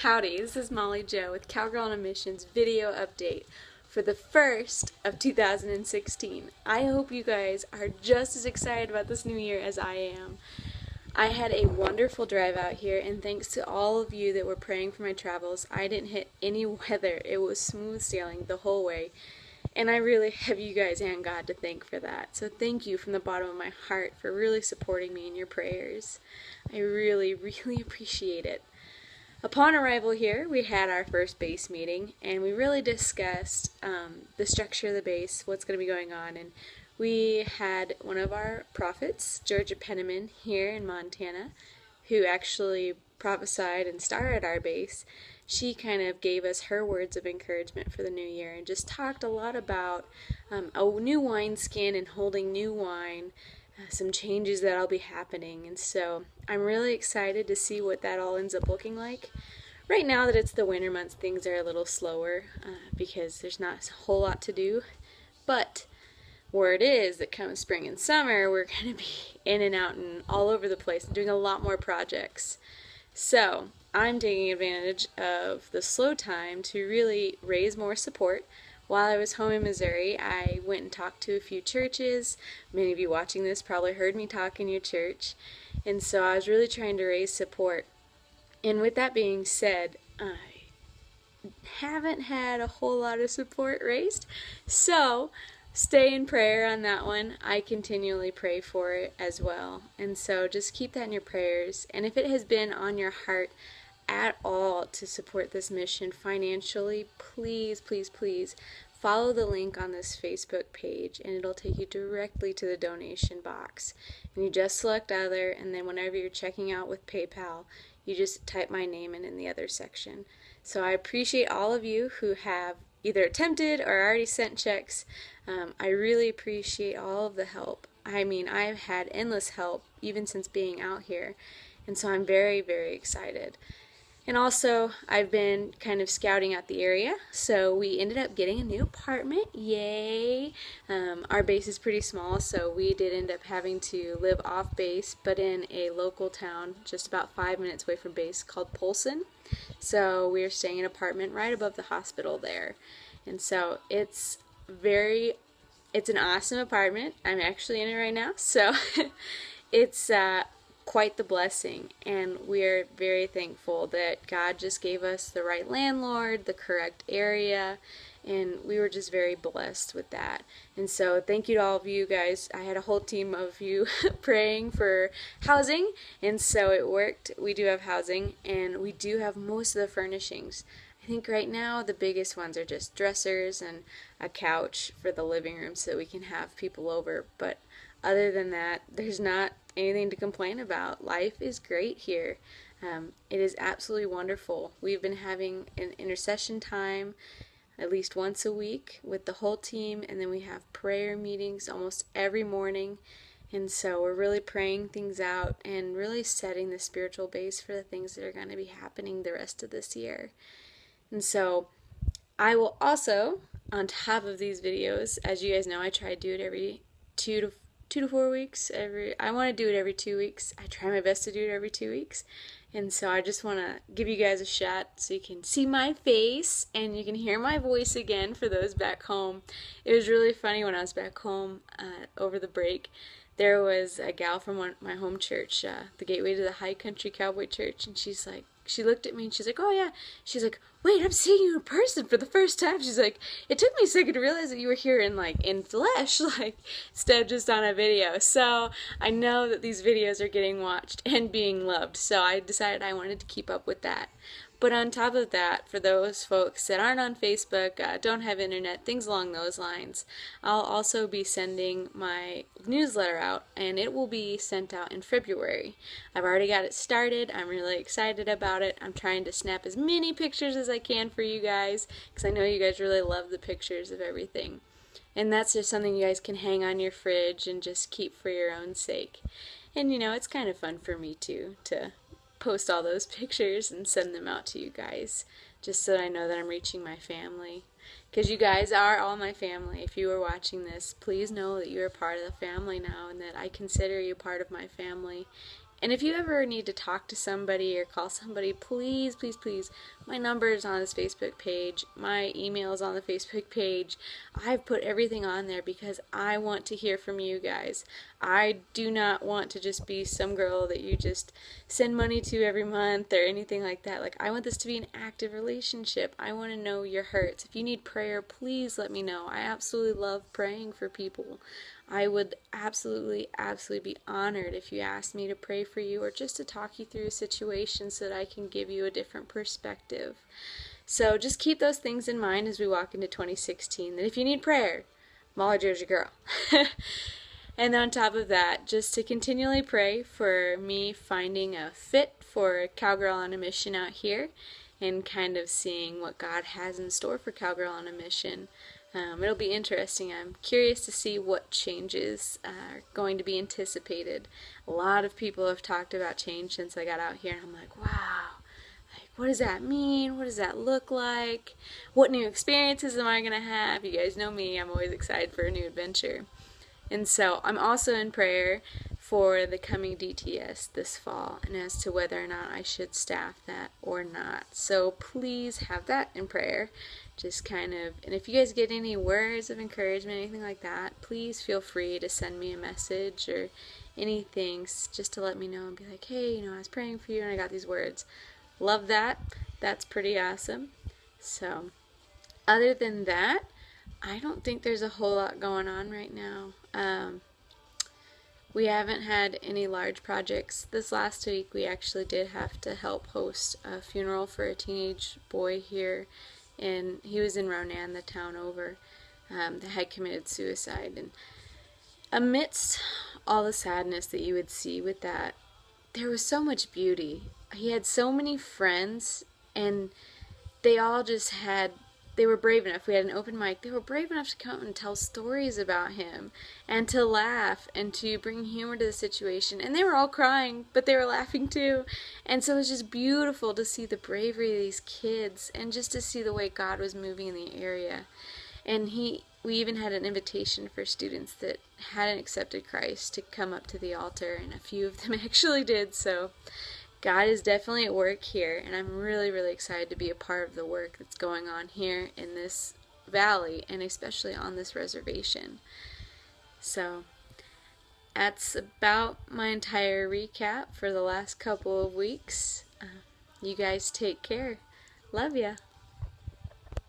Howdy, this is Molly Joe with Cowgirl on a Mission's video update for the first of 2016. I hope you guys are just as excited about this new year as I am. I had a wonderful drive out here, and thanks to all of you that were praying for my travels, I didn't hit any weather. It was smooth sailing the whole way, and I really have you guys and God to thank for that. So thank you from the bottom of my heart for really supporting me in your prayers. I really, really appreciate it. Upon arrival here, we had our first base meeting, and we really discussed the structure of the base, what's going to be going on, and we had one of our prophets, Georgia Penniman, here in Montana, who actually prophesied and started our base. She kind of gave us her words of encouragement for the new year and just talked a lot about a new wineskin and holding new wine, some changes that'll be happening, and so I'm really excited to see what that all ends up looking like. Right now that it's the winter months, things are a little slower because there's not a whole lot to do, but word is that come spring and summer we're going to be in and out and all over the place and doing a lot more projects. So I'm taking advantage of the slow time to really raise more support. While I was home in Missouri, I went and talked to a few churches. Many of you watching this probably heard me talk in your church. And so I was really trying to raise support. And with that being said, I haven't had a whole lot of support raised. So stay in prayer on that one. I continually pray for it as well. And so just keep that in your prayers. And if it has been on your heart at all to support this mission financially, please, please, please follow the link on this Facebook page, and it'll take you directly to the donation box. And you just select other, and then whenever you're checking out with PayPal, you just type my name in the other section. So I appreciate all of you who have either attempted or already sent checks. I really appreciate all of the help. I mean, I've had endless help even since being out here, and so I'm very, very excited. And also, I've been kind of scouting out the area, so we ended up getting a new apartment. Yay! Our base is pretty small, so we did end up having to live off base, but in a local town just about 5 minutes away from base called Polson. So we are staying in an apartment right above the hospital there. And so it's an awesome apartment. I'm actually in it right now, so it's quite the blessing, and we're very thankful that God just gave us the right landlord, the correct area, and we were just very blessed with that. And so thank you to all of you guys. I had a whole team of you praying for housing, and so it worked. We do have housing, and we do have most of the furnishings. I think right now the biggest ones are just dressers and a couch for the living room so that we can have people over, but other than that, there's not anything to complain about. Life is great here. It is absolutely wonderful. We've been having an intercession time at least once a week with the whole team, and then we have prayer meetings almost every morning. And so we're really praying things out and really setting the spiritual base for the things that are going to be happening the rest of this year. And so I will also, on top of these videos, as you guys know, I try to do it every 2 to 4 weeks. I want to do it every 2 weeks. I try my best to do it every 2 weeks. And so I just want to give you guys a shot so you can see my face and you can hear my voice again for those back home. It was really funny when I was back home over the break. There was a gal from my home church, the Gateway to the High Country Cowboy Church, and she looked at me and she's like, oh yeah. She's like, wait, I'm seeing you in person for the first time. She's like, it took me a second to realize that you were here in flesh, instead of just on a video. So I know that these videos are getting watched and being loved. So I decided I wanted to keep up with that. But on top of that, for those folks that aren't on Facebook, don't have internet, things along those lines, I'll also be sending my newsletter out, and it will be sent out in February. I've already got it started. I'm really excited about it. I'm trying to snap as many pictures as I can for you guys, because I know you guys really love the pictures of everything. And that's just something you guys can hang on your fridge and just keep for your own sake. And it's kind of fun for me too, to post all those pictures and send them out to you guys, just so that I know that I'm reaching my family, because you guys are all my family. If you are watching this, please know that you are part of the family now, and that I consider you part of my family, And if you ever need to talk to somebody or call somebody, please, please, please, my number is on this Facebook page. My email is on the Facebook page. I've put everything on there because I want to hear from you guys. I do not want to just be some girl that you just send money to every month or anything like that. Like, I want this to be an active relationship. I want to know your hurts. If you need prayer, please let me know. I absolutely love praying for people. I would absolutely be honored if you asked me to pray for you or just to talk you through a situation so that I can give you a different perspective. So just keep those things in mind as we walk into 2016, that if you need prayer, Molly Jo's your girl. And on top of that, just to continually pray for me finding a fit for Cowgirl on a Mission out here and kind of seeing what God has in store for Cowgirl on a Mission. It'll be interesting. I'm curious to see what changes are going to be anticipated. A lot of people have talked about change since I got out here, and I'm like, wow, like, what does that mean? What does that look like? What new experiences am I going to have? You guys know me, I'm always excited for a new adventure. And so I'm also in prayer for the coming DTS this fall and as to whether or not I should staff that or not. So please have that in prayer. Just kind of, and if you guys get any words of encouragement, anything like that, please feel free to send me a message or anything just to let me know and be like, hey, I was praying for you and I got these words. Love that. That's pretty awesome. So other than that, I don't think there's a whole lot going on right now. We haven't had any large projects. This last week we actually did have to help host a funeral for a teenage boy here, and he was in Ronan, the town over, that had committed suicide. And amidst all the sadness that you would see with that, there was so much beauty. He had so many friends, and they all just they were brave enough. We had an open mic. They were brave enough to come and tell stories about him and to laugh and to bring humor to the situation. And they were all crying, but they were laughing too. And so it was just beautiful to see the bravery of these kids and just to see the way God was moving in the area. And we even had an invitation for students that hadn't accepted Christ to come up to the altar, and a few of them actually did. So God is definitely at work here, and I'm really, really excited to be a part of the work that's going on here in this valley, and especially on this reservation. So that's about my entire recap for the last couple of weeks. You guys take care. Love ya.